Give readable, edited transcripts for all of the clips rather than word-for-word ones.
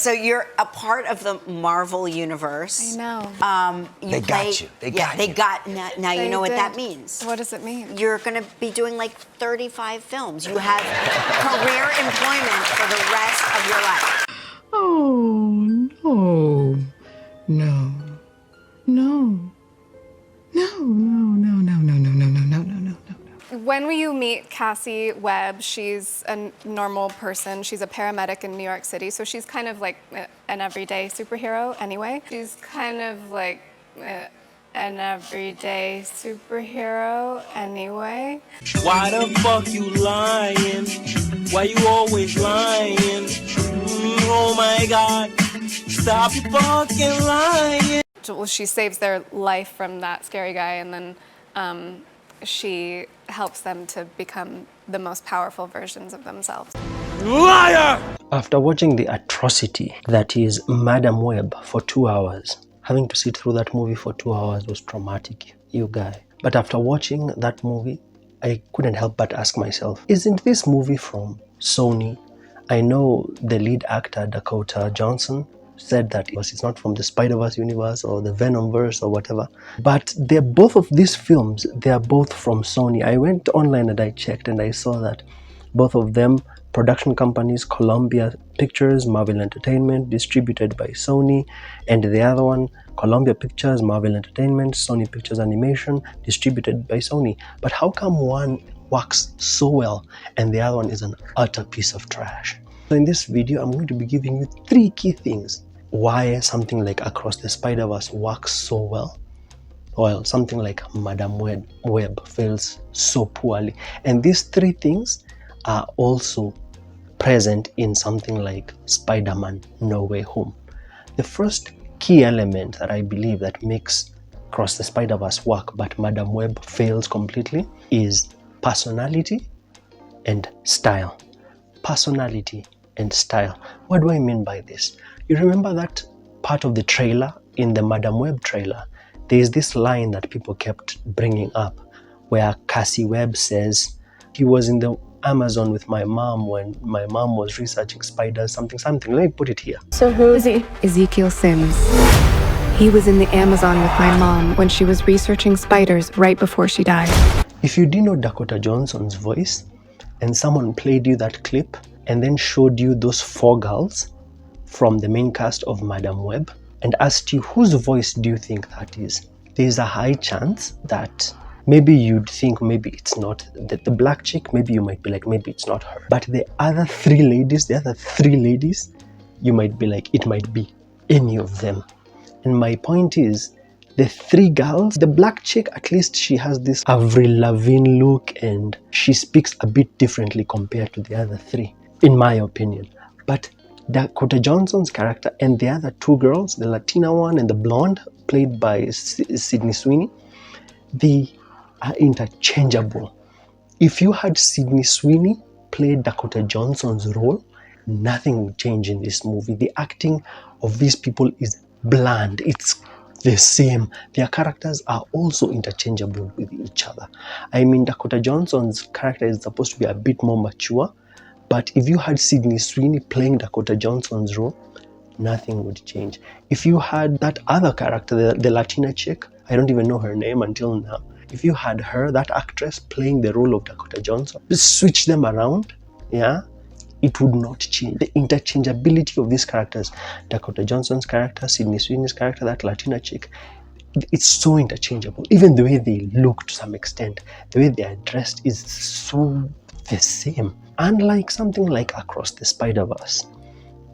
So you're a part of the Marvel universe. I know. They got you. They got you. Now you know what that means. What does it mean? You're going to be doing like 35 films. You have career employment for the rest of your life. Oh, no. No. No. No, no, no, no, no, no, no, no, no, no, no, no. When you meet Cassie Webb, she's a normal person. She's a paramedic in New York City, so she's kind of like an everyday superhero anyway. She's kind of like an everyday superhero anyway. Why the fuck you lying? Why you always lying? Oh my God, stop you fucking lying. Well, she saves their life from that scary guy, and then she helps them to become the most powerful versions of themselves. Liar! After watching the atrocity that is Madam Web for 2 hours, having to sit through that movie for 2 hours was traumatic, you guy. But after watching that movie, I couldn't help but ask myself, isn't this movie from Sony? I know the lead actor, Dakota Johnson, said that it's not from the Spider-Verse universe or the Venomverse or whatever, but they're both of these films, they are both from Sony. I went online and I checked and I saw that both of them production companies, Columbia Pictures, Marvel Entertainment, distributed by Sony, and the other one, Columbia Pictures, Marvel Entertainment, Sony Pictures Animation, distributed by Sony. But how come one works so well and the other one is an utter piece of trash? So in this video, I'm going to be giving you 3 key things why something like Across the Spider-Verse works so well, while something like Madam Web fails so poorly. And these 3 things are also present in something like Spider-Man No Way Home. The first key element that I believe that makes Across the Spider-Verse work but Madam Web fails completely is personality and style. Personality and style. What do I mean by this? You remember that part of the trailer, in the Madam Web trailer, there is this line that people kept bringing up where Cassie Webb says, he was in the Amazon with my mom when my mom was researching spiders, something. Let me put it here. So who is he? Ezekiel Sims. He was in the Amazon with my mom when she was researching spiders right before she died. If you didn't know Dakota Johnson's voice and someone played you that clip and then showed you those 4 girls from the main cast of Madam Web and asked you whose voice do you think that is, there's a high chance that maybe you'd think maybe it's not the black chick, maybe you might be like, maybe it's not her. But the other 3 ladies, you might be like, it might be any of them. And my point is, the 3 girls, the black chick, at least she has this Avril Lavigne look and she speaks a bit differently compared to the other 3, in my opinion. But Dakota Johnson's character and the other 2 girls, the Latina one and the blonde, played by Sydney Sweeney, they are interchangeable. If you had Sydney Sweeney play Dakota Johnson's role, nothing would change in this movie. The acting of these people is bland. It's the same. Their characters are also interchangeable with each other. I mean, Dakota Johnson's character is supposed to be a bit more mature, but if you had Sydney Sweeney playing Dakota Johnson's role, nothing would change. If you had that other character, the Latina chick, I don't even know her name until now. If you had her, that actress, playing the role of Dakota Johnson, just switch them around, yeah, it would not change. The interchangeability of these characters, Dakota Johnson's character, Sydney Sweeney's character, that Latina chick, it's so interchangeable. Even the way they look to some extent, the way they are dressed is so the same. Unlike something like Across the Spider-Verse,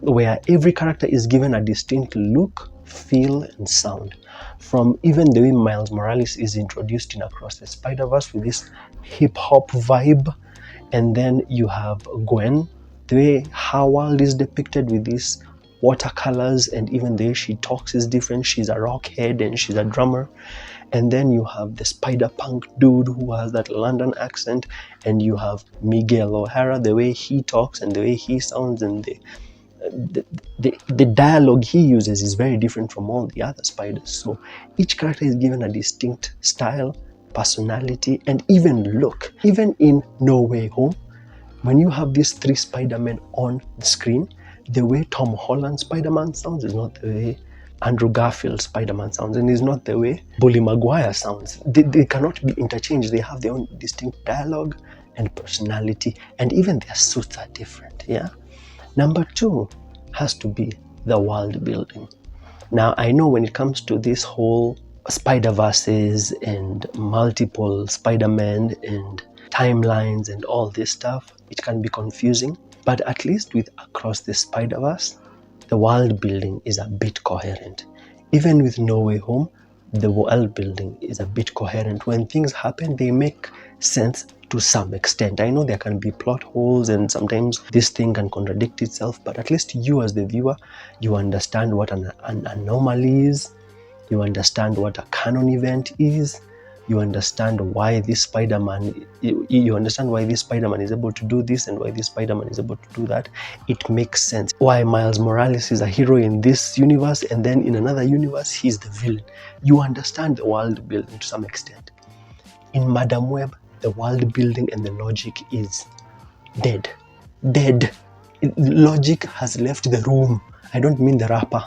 where every character is given a distinct look, feel, and sound. From even the way Miles Morales is introduced in Across the Spider-Verse with this hip-hop vibe, and then you have Gwen, the way her world is depicted with these watercolors, and even the way she talks is different. She's a rockhead and she's a drummer. And then you have the Spider-Punk dude who has that London accent, and you have Miguel O'Hara, the way he talks and the way he sounds, and the dialogue he uses is very different from all the other spiders. So each character is given a distinct style, personality, and even look. Even in No Way Home, when you have these 3 Spider-Men on the screen, The way Tom Holland Spider-Man sounds is not the way Andrew Garfield Spider-Man sounds, and is not the way Bully Maguire sounds. They cannot be interchanged. They have their own distinct dialogue and personality, and even their suits are different. Yeah. Number 2 has to be the world building. Now, I know when it comes to this whole Spider-Verses and multiple Spider-Men and timelines and all this stuff, it can be confusing. But at least with Across the Spider-Verse, the world building is a bit coherent. Even with No Way Home, the world building is a bit coherent. When things happen, they make sense to some extent. I know there can be plot holes and sometimes this thing can contradict itself, but at least you as the viewer, you understand what an anomaly is, you understand what a canon event is, you understand why this Spider-Man, you understand why this Spider-Man is able to do this and why this Spider-Man is able to do that. It makes sense. Why Miles Morales is a hero in this universe and then in another universe, he's the villain. You understand the world building to some extent. In Madam Web, the world building and the logic is dead. Logic has left the room. I don't mean the rapper.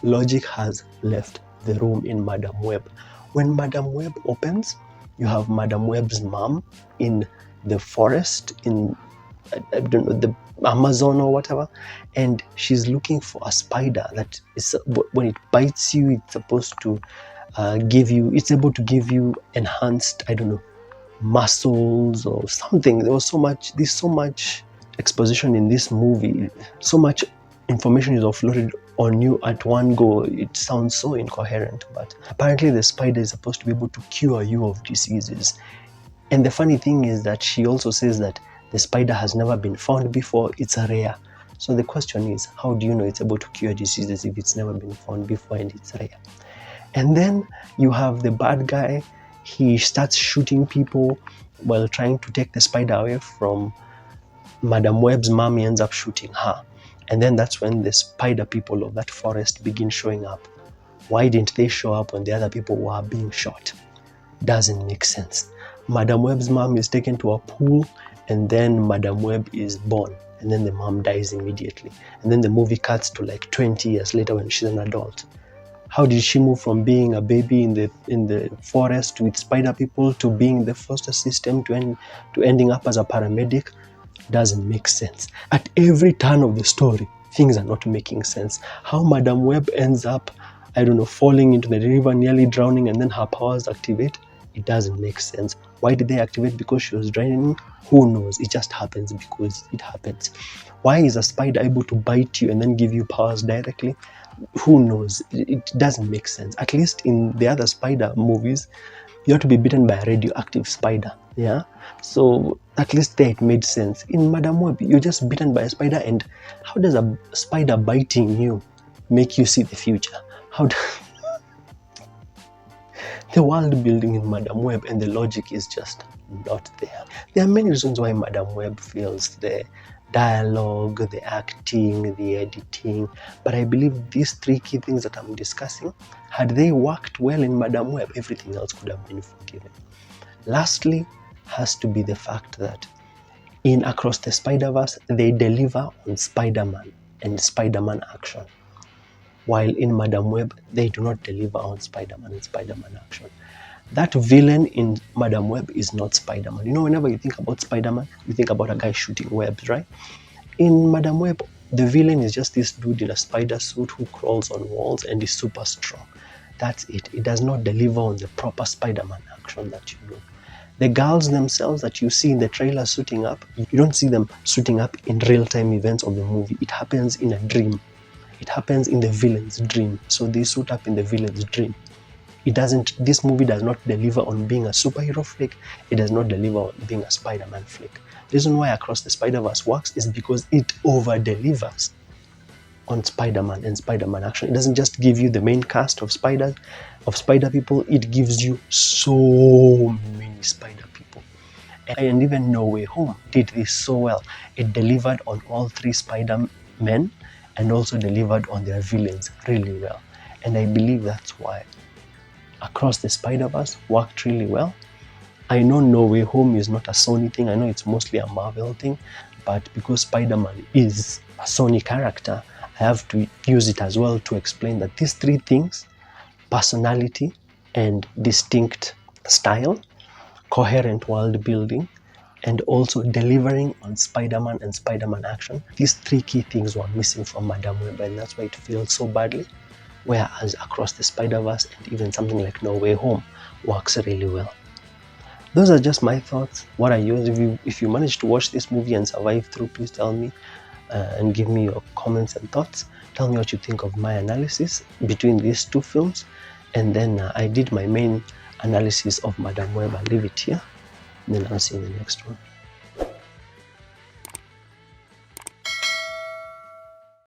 Logic has left the room in Madam Web. When Madam Web opens, you have Madam Web's mom in the forest, in, I don't know, the Amazon or whatever, and she's looking for a spider that is, when it bites you, it's supposed to it's able to give you enhanced, I don't know, muscles or something. There's so much exposition in this movie, so much information is offloaded on you at one go. It sounds so incoherent, but apparently the spider is supposed to be able to cure you of diseases. And the funny thing is that she also says that the spider has never been found before, it's a rare. So the question is, how do you know it's able to cure diseases if it's never been found before and it's rare? And then you have the bad guy. He starts shooting people while trying to take the spider away from Madam Web's mom. He ends up shooting her. And then that's when the spider people of that forest begin showing up. Why didn't they show up when the other people were being shot? Doesn't make sense. Madam Web's mom is taken to a pool and then Madam Web is born. And then the mom dies immediately. And then the movie cuts to like 20 years later when she's an adult. How did she move from being a baby in the forest with spider people to being the foster system to ending up as a paramedic? Doesn't make sense. At every turn of the story, things are not making sense. How Madam Web ends up, I don't know, falling into the river, nearly drowning, and then her powers activate, it doesn't make sense. Why did they activate? Because she was drowning? Who knows? It just happens because it happens. Why is a spider able to bite you and then give you powers directly? Who knows? It doesn't make sense. At least in the other spider movies, you have to be bitten by a radioactive spider. Yeah, so at least there it made sense. In Madam Web, you're just bitten by a spider, and how does a spider biting you make you see the future? The world building in Madam Web and the logic is just not there. There are many reasons why Madam Web fails: the dialogue, the acting, the editing. But I believe these 3 key things that I'm discussing, had they worked well in Madam Web, everything else could have been forgiven. Lastly, has to be the fact that in Across the Spider-Verse, they deliver on Spider-Man and Spider-Man action. While in Madam Web, they do not deliver on Spider-Man and Spider-Man action. That villain in Madam Web is not Spider-Man. You know, whenever you think about Spider-Man, you think about a guy shooting webs, right? In Madam Web, the villain is just this dude in a spider suit who crawls on walls and is super strong. That's it. It does not deliver on the proper Spider-Man action that you know. The girls themselves that you see in the trailer suiting up, you don't see them suiting up in real-time events of the movie. It happens in a dream. It happens in the villain's dream. So they suit up in the villain's dream. This movie does not deliver on being a superhero flick. It does not deliver on being a Spider-Man flick. The reason why Across the Spider-Verse works is because it over-delivers on Spider-Man and Spider-Man action. It doesn't just give you the main cast of spider people, it gives you so many spider people. And even No Way Home did this so well. It delivered on all 3 Spider-Men and also delivered on their villains really well. And I believe that's why Across the Spider-Verse worked really well. I know No Way Home is not a Sony thing. I know it's mostly a Marvel thing. But because Spider-Man is a Sony character, I have to use it as well to explain that these three things, personality and distinct style, coherent world building, and also delivering on Spider-Man and Spider-Man action, these three key things were missing from Madam Web, and that's why it failed so badly. Whereas Across the Spider-Verse and even something like No Way Home works really well. Those are just my thoughts. What are yours? If you managed to watch this movie and survive through, please tell me and give me your comments and thoughts. Tell me what you think of my analysis between these two films. And then I did my main analysis of Madam Web. I'll leave it here. And then I'll see you in the next one.